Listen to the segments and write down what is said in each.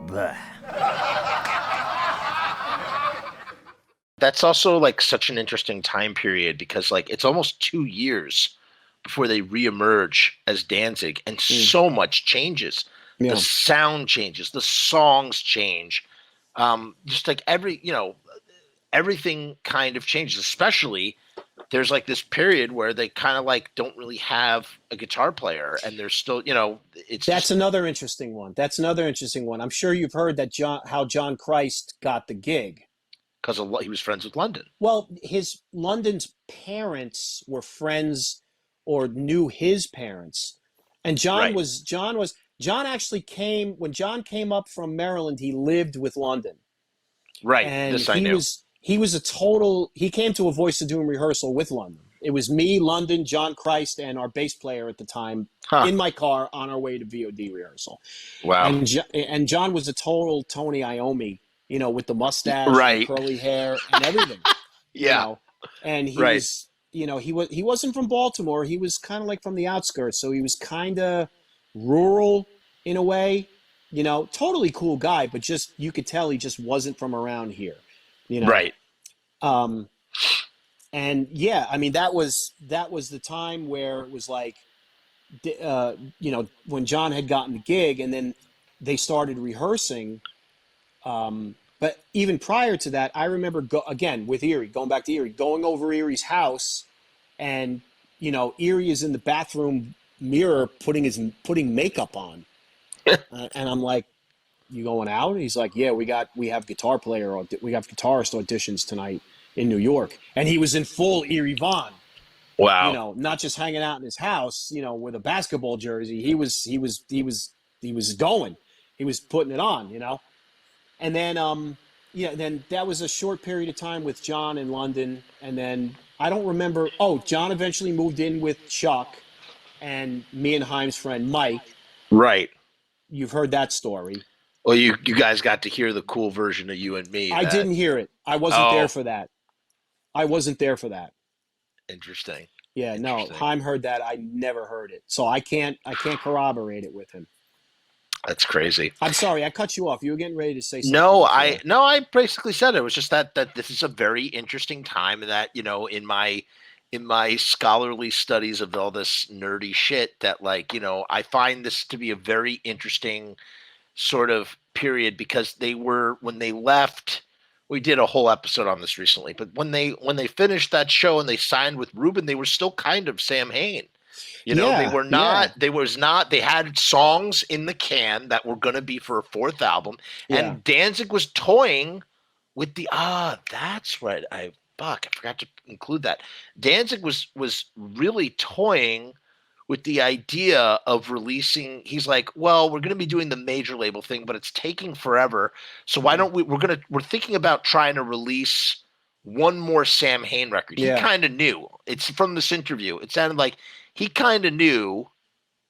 Bleh. That's also like such an interesting time period because like it's almost 2 years before they reemerge as Danzig, and Mm. so much changes. The Yeah. sound changes, the songs change. Just like everything kind of changes, especially there's like this period where they kind of like don't really have a guitar player and they're still, it's That's just another interesting one. That's another interesting one. I'm sure you've heard that how John Christ got the gig. because of what he was friends with London. Well, his London's parents were friends or knew his parents. And Right. John actually came when John came up from Maryland, he lived with London. Right. And This I knew. he came to a Voice of Doom rehearsal with London. It was me, London, John Christ, and our bass player at the time Huh. in my car on our way to VOD rehearsal. Wow. And John was a total Tony Iommi, with the mustache and Right. curly hair and everything. Yeah. And he Right. was, he wasn't from Baltimore. He was kind of like from the outskirts, so he was kind of rural in a way. Totally cool guy, but just you could tell he just wasn't from around here. Right. Um, and yeah, I mean that was the time where it was like, when John had gotten the gig, and then they started rehearsing. But even prior to that, I remember with Erie, going back to Erie, going over Erie's house, and Erie is in the bathroom mirror putting makeup on, and I'm like, "You going out?" And he's like, "Yeah, we have guitarist auditions tonight in New York," and he was in full Erie Von. Wow. Not just hanging out in his house, with a basketball jersey. He was going. He was putting it on. And then, then that was a short period of time with John in London. And then I don't remember. Oh, John eventually moved in with Chuck and me and Haim's friend Mike. Right. You've heard that story. Well, you guys got to hear the cool version of You and Me. I didn't hear it. I wasn't there Oh, for that. I wasn't there for that. interesting. Yeah, no, Interesting. Haim heard that. I never heard it. So I can't corroborate it with him. That's crazy. I'm sorry, I cut you off. You were getting ready to say something. I basically said it was just that this is a very interesting time, and that in my scholarly studies of all this nerdy shit, that like I find this to be a very interesting sort of period, because when they left, we did a whole episode on this recently, but when they finished that show and they signed with Rubin, they were still kind of Samhain. They were not, they had songs in the can that were going to be for a fourth album. Yeah. And Danzig was toying with that's right. I forgot to include that. Danzig was really toying with the idea of releasing. He's like, well, we're going to be doing the major label thing, but it's taking forever. So why don't we're thinking about trying to release one more Samhain record. Yeah. He kind of knew. It's from this interview. It sounded like he kind of knew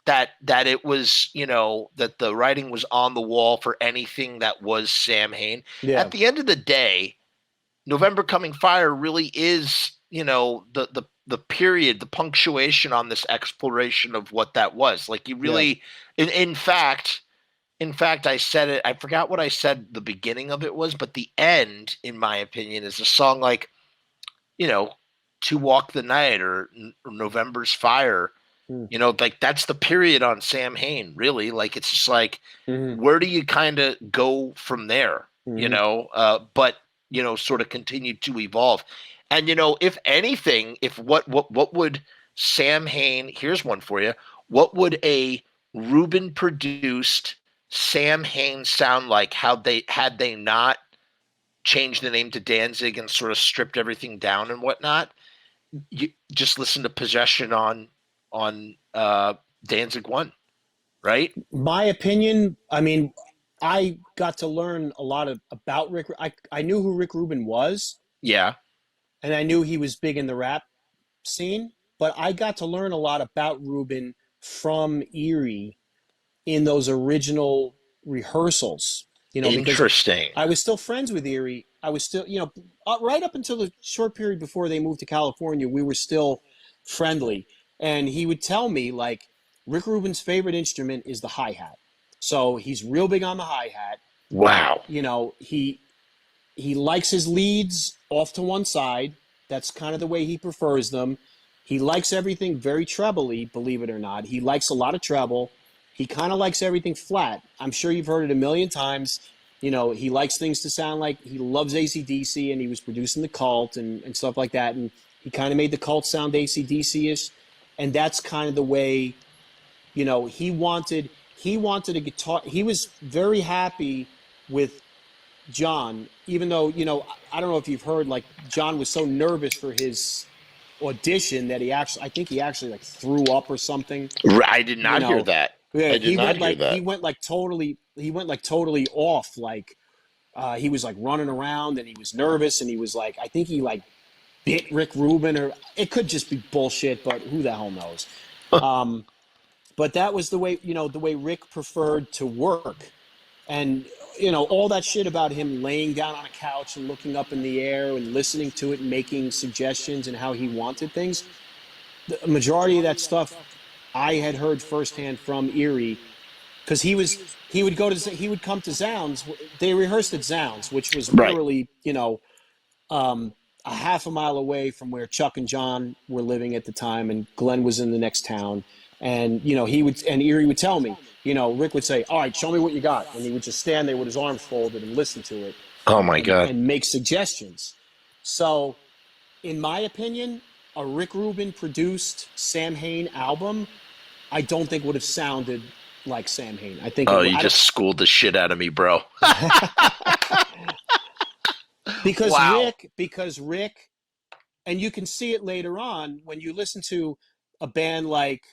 that it was, that the writing was on the wall for anything that was Samhain. Yeah. At the end of the day, November Coming Fire really is, the period, the punctuation on this exploration of what that was. Like, you really, in fact, I said it, I forgot what I said the beginning of it was, but the end, in my opinion, is a song like, To Walk the Night or November's Fire. Like that's the period on Samhain, really. Like, it's just like, where do you kind of go from there? But sort of continue to evolve. And if anything, what would Samhain? Here's one for you. What would a Rubin produced Samhain sound like? Had they not changed the name to Danzig and sort of stripped everything down and whatnot? You just listen to Possession on Danzig 1, right? My opinion, I mean, I got to learn a lot about Rick. I knew who Rick Rubin was. Yeah. And I knew he was big in the rap scene, but I got to learn a lot about Rubin from Erie in those original rehearsals. Interesting. I was still friends with Erie. I was still, right up until the short period before they moved to California, we were still friendly. And he would tell me, like, Rick Rubin's favorite instrument is the hi-hat. So he's real big on the hi-hat. Wow. He likes his leads off to one side. That's kind of the way he prefers them. He likes everything very trebly, believe it or not. He likes a lot of treble. He kind of likes everything flat. I'm sure you've heard it a million times. He likes things to sound like he loves AC/DC, and he was producing the Cult and stuff like that. And he kind of made the Cult sound AC/DC-ish. And that's kind of the way, he wanted a guitar. He was very happy with John, even though, I don't know if you've heard, like, John was so nervous for his audition that I think he actually like threw up or something. I did You not hear know, that. yeah, I did not hear he that. went like totally off. Like, he was like running around and he was nervous and he was like, I think he like bit Rick Rubin, or it could just be bullshit, but who the hell knows? Um, but that was the way Rick preferred to work. And all that shit about him laying down on a couch and looking up in the air and listening to it and making suggestions and how he wanted things. The majority of that stuff I had heard firsthand from Erie, because he would come to Zounds. They rehearsed at Zounds, which was Right. literally a half a mile away from where Chuck and John were living at the time, and Glenn was in the next town. And Erie would tell me, Rick would say, "All right, show me what you got," and he would just stand there with his arms folded and listen to it, Oh and my and God. and make suggestions. So, in my opinion, a Rick Rubin produced Samhain album, I don't think would have sounded like Samhain. I think it Oh, would. you I don't. just schooled the shit out of me, bro. because Wow. Rick, because Rick, and you can see it later on when you listen to a band like,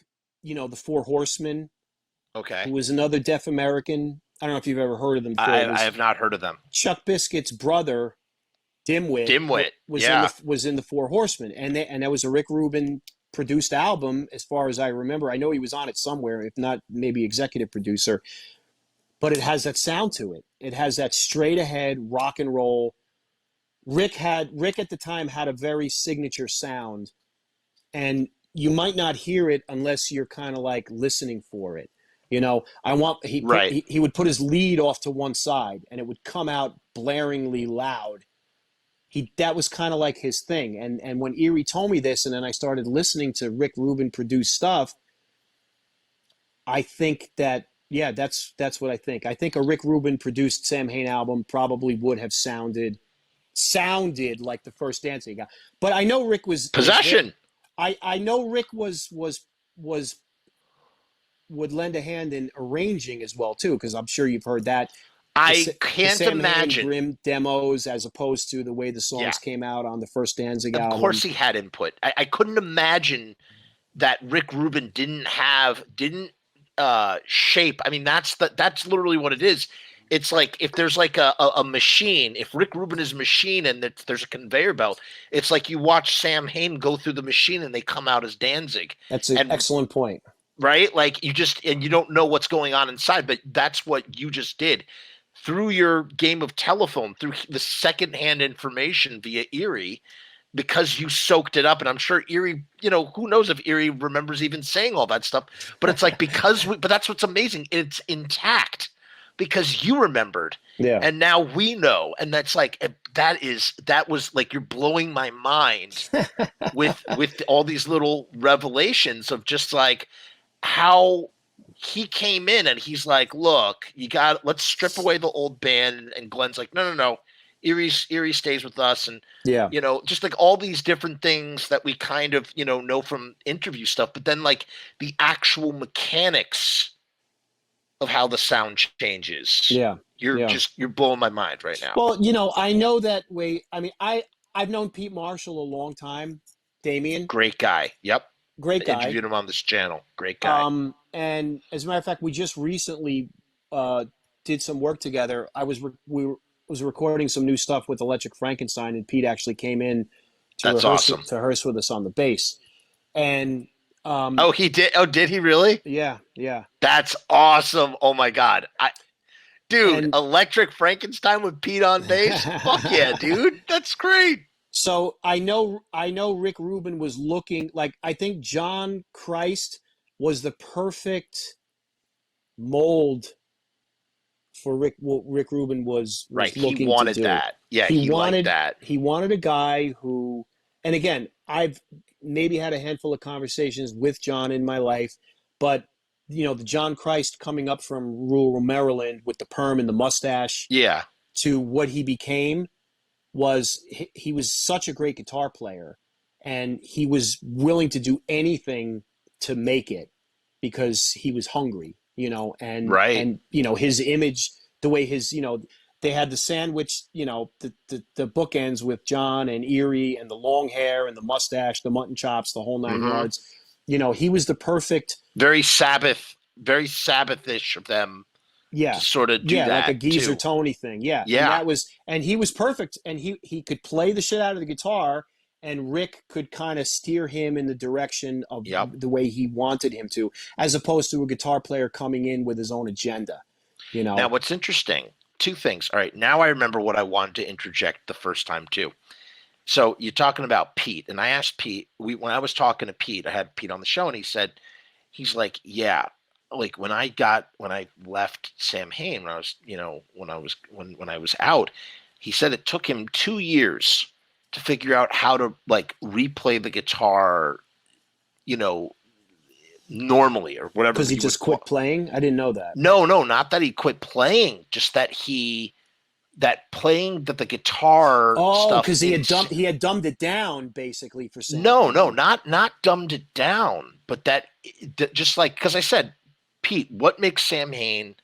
the Four Horsemen, who Okay. was another deaf American. I don't know if you've ever heard of them, Phil. I Was have not heard of them. Chuck Biscuit's brother, Dimwit, Dimwit. was in Yeah. the Four Horsemen, and that was a Rick Rubin produced album, as far as I remember. I know he was on it somewhere, if not maybe executive producer, but it has that sound to it. It has that straight ahead rock and roll. Rick at the time had a very signature sound, and you might not hear it unless you're kind of like listening for it. I want Right. he would put his lead off to one side and it would come out blaringly loud. That was kind of like his thing. And when Erie told me this, and then I started listening to Rick Rubin produce stuff, I think that, yeah, that's what I think. I think a Rick Rubin produced Sam Hain album probably would have sounded like the first Danzig guy. But I know Rick was there. Possession. I know Rick was would lend a hand in arranging as well too, because I'm sure you've heard that I the can't Sam Hain imagine. Grim demos, as opposed to the way the Yeah. songs came out on the first Danzig Of course album. he had input. I couldn't imagine that Rick Rubin didn't shape. I mean, that's literally what it is. It's like if there's like a machine, if Rick Rubin is a machine and there's a conveyor belt, it's like you watch Sam Hain go through the machine and they come out as Danzig. That's an And excellent point. right, like you don't know what's going on inside, but that's what you just did through your game of telephone, through the secondhand information via Erie, because you soaked it up. And I'm sure Erie, who knows if Erie remembers even saying all that stuff, but it's like, but that's what's amazing. It's intact because you remembered, Yeah. and now we know. And that's like, that was like, you're blowing my mind with all these little revelations of just like how he came in and he's like, look, let's strip away the old band. And Glenn's like, no, no, no. Erie stays with us. And, Yeah. just like all these different things that we kind of, know from interview stuff, but then like the actual mechanics of how the sound changes. Yeah. Yeah. You're blowing my mind right now. Well, I know that way. I mean, I've known Pete Marshall a long time, Damien. Great guy. Yep. Great I guy. interviewed him on this channel. Great guy. And as a matter of fact, we just recently did some work together. Was recording some new stuff with Electric Frankenstein, and Pete actually came in to That's awesome. rehearse with us on the bass. And Oh, he did. Oh, did he really? yeah, yeah. That's awesome. Oh my God. Dude, And Electric Frankenstein with Pete on bass. Fuck yeah, dude. That's great. so I know Rick Rubin was looking like, I think John Christ was the perfect mold for what Rick Rubin was Right. He looking to wanted do. that. Yeah, He he liked wanted that. he wanted a guy who, and again, I've maybe had a handful of conversations with John in my life, but the John Christ coming up from rural Maryland with the perm and the mustache Yeah. to what he became was he was such a great guitar player, and he was willing to do anything to make it because he was hungry, Right. and his image, the way his, they had the sandwich, the bookends with John and Erie and the long hair and the mustache, the mutton chops, the whole nine Hmm. yards. He was the perfect. Very Sabbathish of them to Yeah. sort of do Yeah, like a that geezer too. Tony thing. Yeah. And Yeah. he was perfect, and he could play the shit out of the guitar, and Rick could kind of steer him in the direction of Yep. the way he wanted him to, as opposed to a guitar player coming in with his own agenda, you Now, know. what's interesting, two things. All right, now I remember what I wanted to interject the first time too. So you're talking about Pete, and I asked Pete. When I was talking to Pete, I had Pete on the show, and he's like, yeah, like when I left Sam Hain, when I was, when I was out, he said it took him 2 years to figure out how to like replay the guitar, you know, normally or whatever Because he you would just call. quit playing. I didn't know that. No, no, not that he quit playing, just that that playing that the guitar Oh, stuff because he had dumbed it down basically for Sam no, no, Hain. not dumbed it down, but that just like because I said, Pete, what makes Sam Hain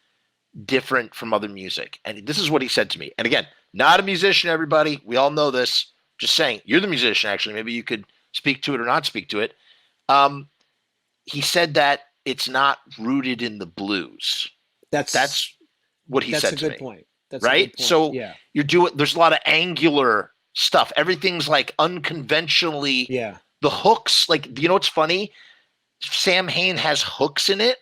different from other music? And this is what he said to me. And again, not a musician, everybody. We all know this. Just saying, you're the musician. Actually, maybe you could speak to it or not speak to it. Um, he said that it's not rooted in the blues. That's That's what he that's a said to good me. point. That's a Right? good point. So Yeah. you're doing. There's a lot of angular stuff. Everything's like unconventionally. Yeah. The hooks, like what's funny? Sam Hain has hooks in it,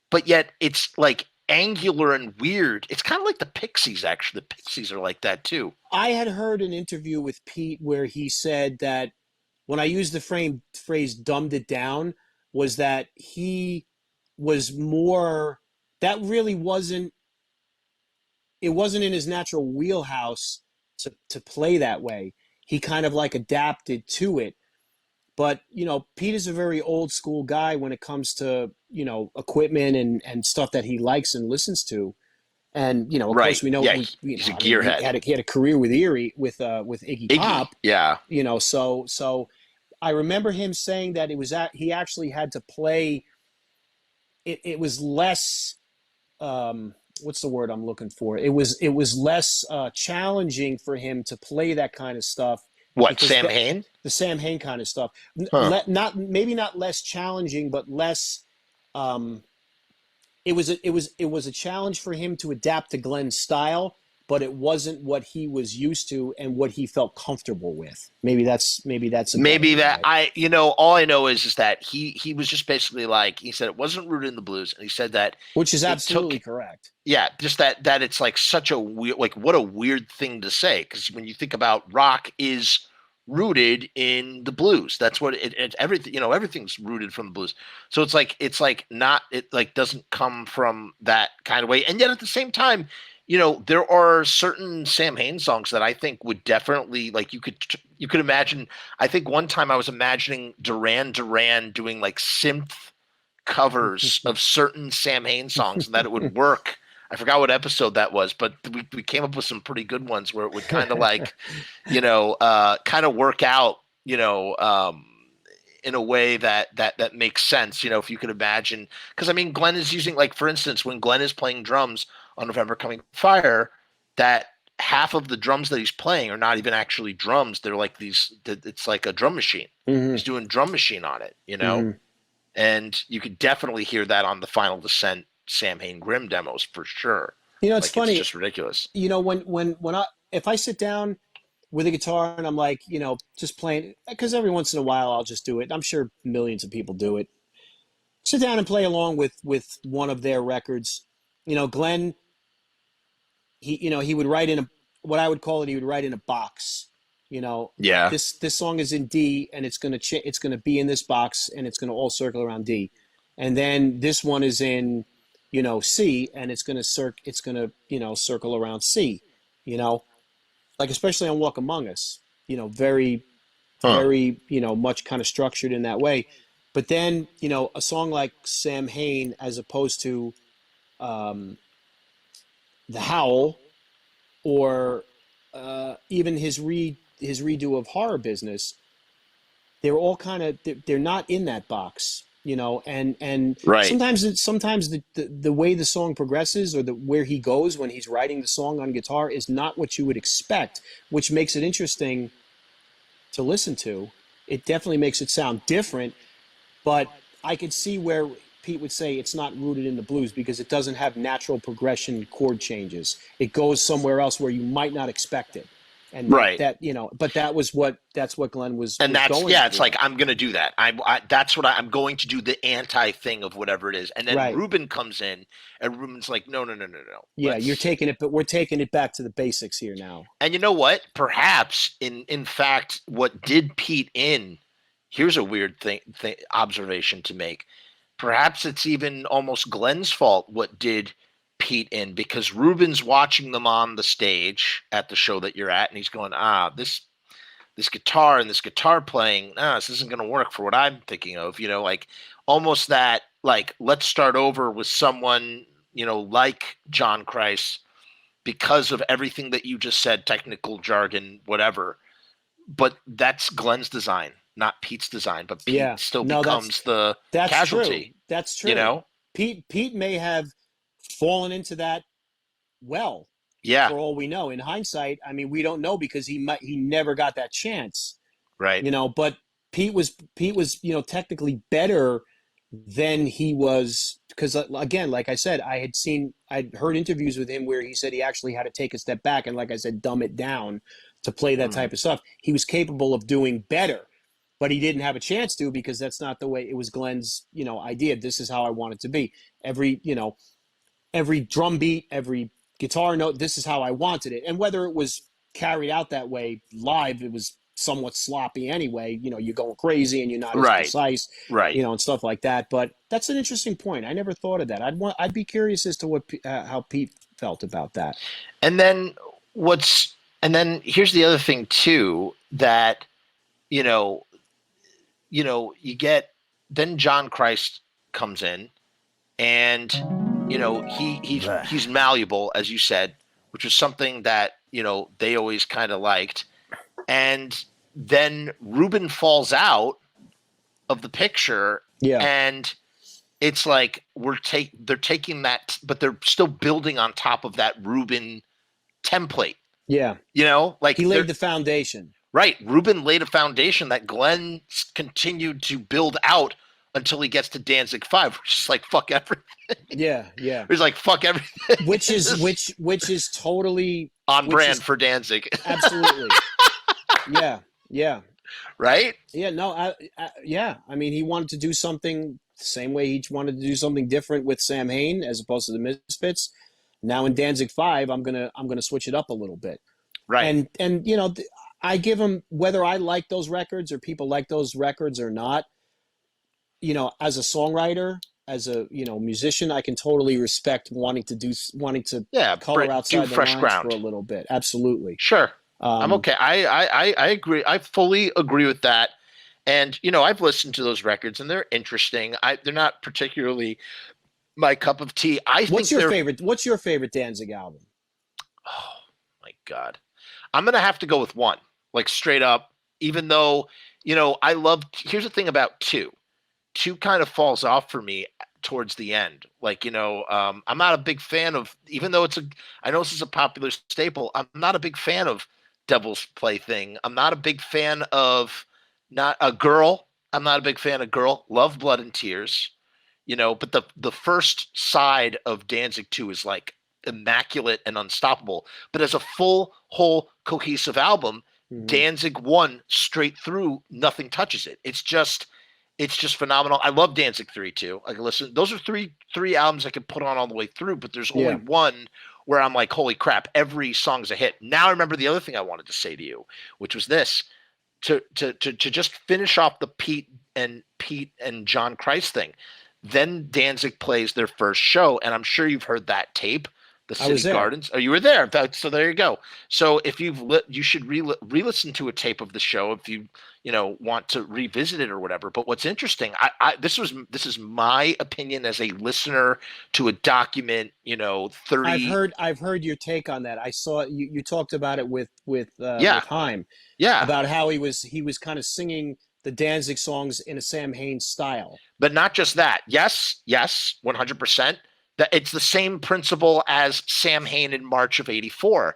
but yet it's like angular and weird. It's kind of like the Pixies, actually. The Pixies are like that too. I had heard an interview with Pete where he said that when I used the phrase dumbed it down, was that he was more, that really wasn't, it wasn't in his natural wheelhouse to play that way. He kind of like adapted to it. But, Pete is a very old school guy when it comes to, equipment and stuff that he likes and listens to. And of Right. course, we know Yeah. we He's a I mean, gearhead. he had a career with Erie with Iggy Iggy. Pop, Yeah. so I remember him saying that he actually had to play. It was less. What's the word I'm looking for? It was less challenging for him to play that kind of stuff What, because Sam Hain? the Sam Hain kind of stuff. Huh. Not maybe not less challenging, but less. Um, it was a challenge for him to adapt to Glenn's style, but it wasn't what he was used to and what he felt comfortable with. Maybe that's a better Maybe that way. all I know is that he was just basically like he said it wasn't rooted in the blues, and he said that Which is it took absolutely correct. yeah, just that it's like such a weird, like what a weird thing to say, because when you think about rock is rooted in the blues. That's what it everything, everything's rooted from the blues. So it's like not, it like doesn't come from that kind of way. And yet at the same time, there are certain Sam Hain songs that I think would definitely, like, you could imagine. I think one time I was imagining Duran Duran doing like synth covers of certain Sam Hain songs, and that it would work. I forgot what episode that was, but we came up with some pretty good ones where it would kind of like, kind of work out, in a way that makes sense. If you could imagine, because I mean, Glenn is using, like, for instance, when Glenn is playing drums on November Coming Fire, that half of the drums that he's playing are not even actually drums. They're like these. It's like a drum machine. Hmm. He's doing drum machine on it. Hmm. And you could definitely hear that on the Final Descent Sam Hain Grimm demos for sure. It's Like, it's funny. just ridiculous. When I if I sit down with a guitar and I'm like, just playing, because every once in a while I'll just do it. I'm sure millions of people do it. Sit down and play along with one of their records. Glenn, he would write in what I would call it. He would write in a box. Yeah. This song is in D, and it's gonna be in this box, and it's gonna all circle around D. And then this one is in C, and it's gonna circle around C, you know, like especially on Walk Among Us, very Huh. very much kind of structured in that way. But then a song like Samhain, as opposed to um, The Howl, or even his redo of Horror Business, they're all kind of they're not in that box, and Right. sometimes the way the song progresses, or the where he goes when he's writing the song on guitar, is not what you would expect, which makes it interesting to listen to. It definitely makes it sound different, but I could see where Pete would say it's not rooted in the blues, because it doesn't have natural progression chord changes. It goes somewhere else where you might not expect it. And Right. but that's what Glenn And was that's, going yeah, it's like, for. I'm gonna do that. That's what I'm going to do, the anti thing of whatever it is. And then Right. Rubin comes in, and Rubin's like, no, no, no, no, no. Yeah, you're Let's. taking it, but we're taking it back to the basics here now. And you know what? Perhaps in fact, what did Pete in? Here's a weird observation to make. Perhaps it's even almost Glenn's fault what did Pete in, because Rubin's watching them on the stage at the show that you're at, and he's going, this guitar and this guitar playing, this isn't going to work for what I'm thinking of, like almost that, like, let's start over with someone, like John Christ, because of everything that you just said, technical jargon, whatever. But that's Glenn's design, not Pete's design. But Pete Yeah. still No, becomes the that's true. casualty, That's you true. know? Pete may have fallen into that well, Yeah, for all we know. In hindsight, I mean, we don't know, because he never got that chance. right. But Pete was technically better than he was, because again, like I said, I'd heard interviews with him where he said he actually had to take a step back and, like I said, dumb it down to play that Mm. type of stuff. He was capable of doing better, but he didn't have a chance to, because that's not the way it was. Glenn's idea. This is how I want it to be. Every drum beat, every guitar note, this is how I wanted it. And whether it was carried out that way live, it was somewhat sloppy anyway. You're going crazy and you're not as Right, precise, right. and stuff like that. But that's an interesting point. I never thought of that. I'd be curious as to how Pete felt about that. And then what's and then here's the other thing too, that you know you get, then John Christ comes in, and he's malleable, as you said, which is something that they always kind of liked. And then Rubin falls out of the picture, Yeah, and it's like they're taking that, but they're still building on top of that Rubin template. yeah. Like He they're laid the foundation. right. Rubin laid a foundation that Glenn continued to build out until he gets to Danzig 5, which is like fuck everything. Yeah, yeah. It's like fuck everything. Which is which is totally, On which brand is for Danzig. absolutely. Yeah, yeah. Right? Yeah, no, yeah. I mean, he wanted to do something the same way he wanted to do something different with Samhain as opposed to the Misfits. Now in Danzig 5, I'm gonna switch it up a little bit. Right. And I give him, whether I like those records or people like those records or not. As a songwriter, as a musician, I can totally respect wanting to Yeah, color do outside the fresh lines for a ground. little bit. Absolutely. Sure. I'm Um, okay. I agree. I fully agree with that. And I've listened to those records, and they're interesting. They're not particularly my cup of tea. I think they're, What's your favorite Danzig album? oh my God. I'm gonna have to go with one, like straight up. Even though, I love. Here's the thing about two. Two kind of falls off for me towards the end. Like, I'm not a big fan of, even though I know this is a popular staple. I'm not a big fan of Devil's Plaything. I'm not a big fan of not a girl. I'm not a big fan of Girl. Love Blood and Tears. But the first side of Danzig 2 is like immaculate and unstoppable. But as a full, whole, cohesive album, Hmm. Danzig 1 straight through, nothing touches it. It's just phenomenal. I love Danzig 3 too. I can listen. Those are three albums I can put on all the way through, but there's only Yeah. one where I'm like, holy crap, every song's a hit. Now I remember the other thing I wanted to say to you, which was this: to just finish off the Pete and John Christ thing. Then Danzig plays their first show, and I'm sure you've heard that tape, the I was City there. Gardens. Oh, you were there. So there you go. So if you should re-listen to a tape of the show if you want to revisit it or whatever. But what's interesting, this is my opinion as a listener to a document, 30. I've heard your take on that. I saw you talked about it Yeah, with Haim yeah. about how he was kind of singing the Danzig songs in a Sam Hain style. But not just that. Yes, yes, 100%. That it's the same principle as Sam Hain in March of '84.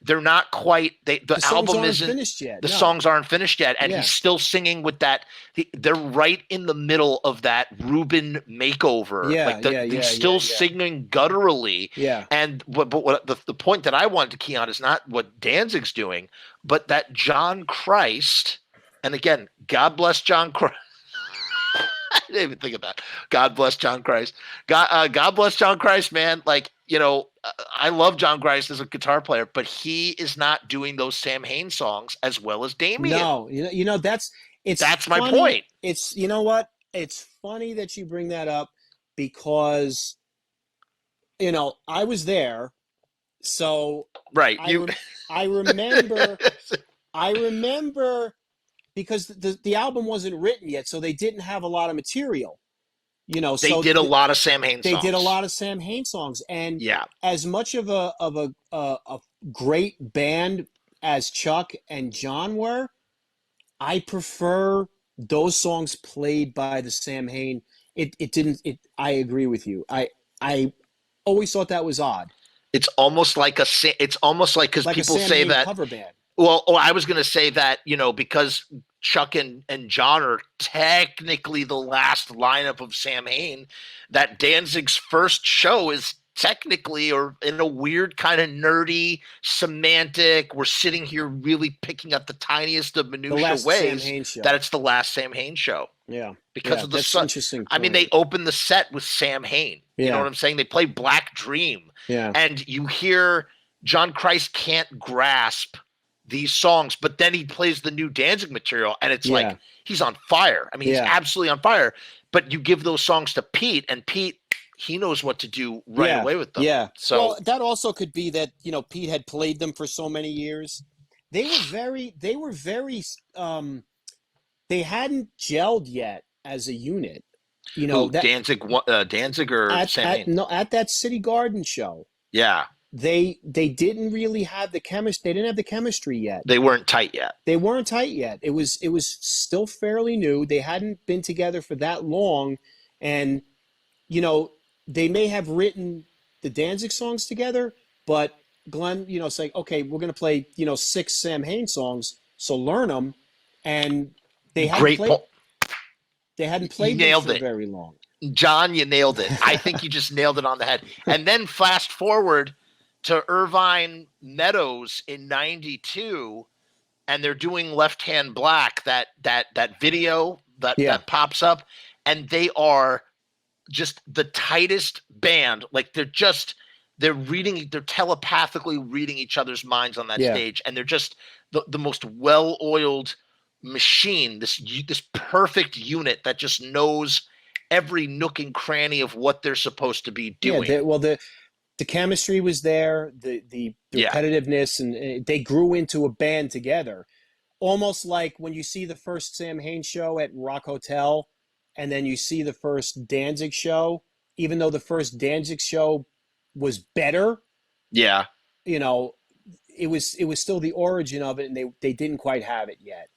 They're not quite. The The songs album aren't isn't. finished yet. The No. songs aren't finished yet, and he's Yeah. still singing with that. They're right in the middle of that Rubin makeover. Yeah, Like yeah, he's yeah, yeah, still yeah. singing gutturally. Yeah. And but what the point that I wanted to key on is not what Danzig's doing, but that John Christ. And again, God bless John Christ. I didn't even think of that. God bless John Christ. God bless John Christ, man. Like, I love John Christ as a guitar player, but he is not doing those Sam Hain songs as well as Damien. No, that's it's That's my funny. point. It's you know what? It's funny that you bring that up because I was there, so Right. I rem I remember I remember because the album wasn't written yet, so they didn't have a lot of material. They So did a lot of Sam Hain they did a songs. lot of Sam Hain songs, and Yeah. as much of a great band as Chuck and John were, I prefer those songs played by the Sam Hain. It didn't. I agree with you. I always thought that was odd, It's almost like because like a people Sam say Hain that. cover band. Well, I was going to say that, because Chuck and John are technically the last lineup of Sam Hain, that Danzig's first show is technically, or in a weird kind of nerdy, semantic, we're sitting here really picking up the tiniest of The minutia last Sam ways Hain that show. it's the last Sam Hain show Yeah, because yeah, of the that's sun. interesting I mean, they point. open the set with Sam Hain. You know what Yeah, I'm saying? They play Black Dream, yeah, and you hear John Christ can't grasp these songs, but then he plays the new Danzig material, and it's like yeah, he's on fire. I mean, he's yeah, absolutely on fire. But you give those songs to Pete, and Pete, he knows what to do right yeah, away with them. yeah. So Well, that also could be that Pete had played them for so many years. They were very they hadn't gelled yet as a unit. who That Danzig or at Sam at Hain? no at that City Garden show, Yeah, they didn't really have the chemistry. They didn't have the chemistry yet. they weren't tight yet. They weren't tight yet. It was still fairly new. They hadn't been together for that long, and you know they may have written the Danzig songs together, but Glenn, it's like, okay, we're gonna play 6 Sam Hain songs, so learn them, and they hadn't Great played point. they hadn't You played them nailed for it. very long. John, you nailed it. I think you just nailed it on the head. And then fast forward to Irvine Meadows in '92, and they're doing Left Hand Black, that video Yeah, that pops up, and they are just the tightest band. Like they're telepathically reading each other's minds on that yeah. stage, and they're just the most well-oiled machine, this perfect unit that just knows every nook and cranny of what they're supposed to be Yeah, doing. the chemistry was there, the Yeah. repetitiveness, and they grew into a band together. Almost like when you see the first Sam Hain show at Rock Hotel, and then you see the first Danzig show. Even though the first Danzig show was better, Yeah. you know, it was still the origin of it, and they didn't quite have it yet.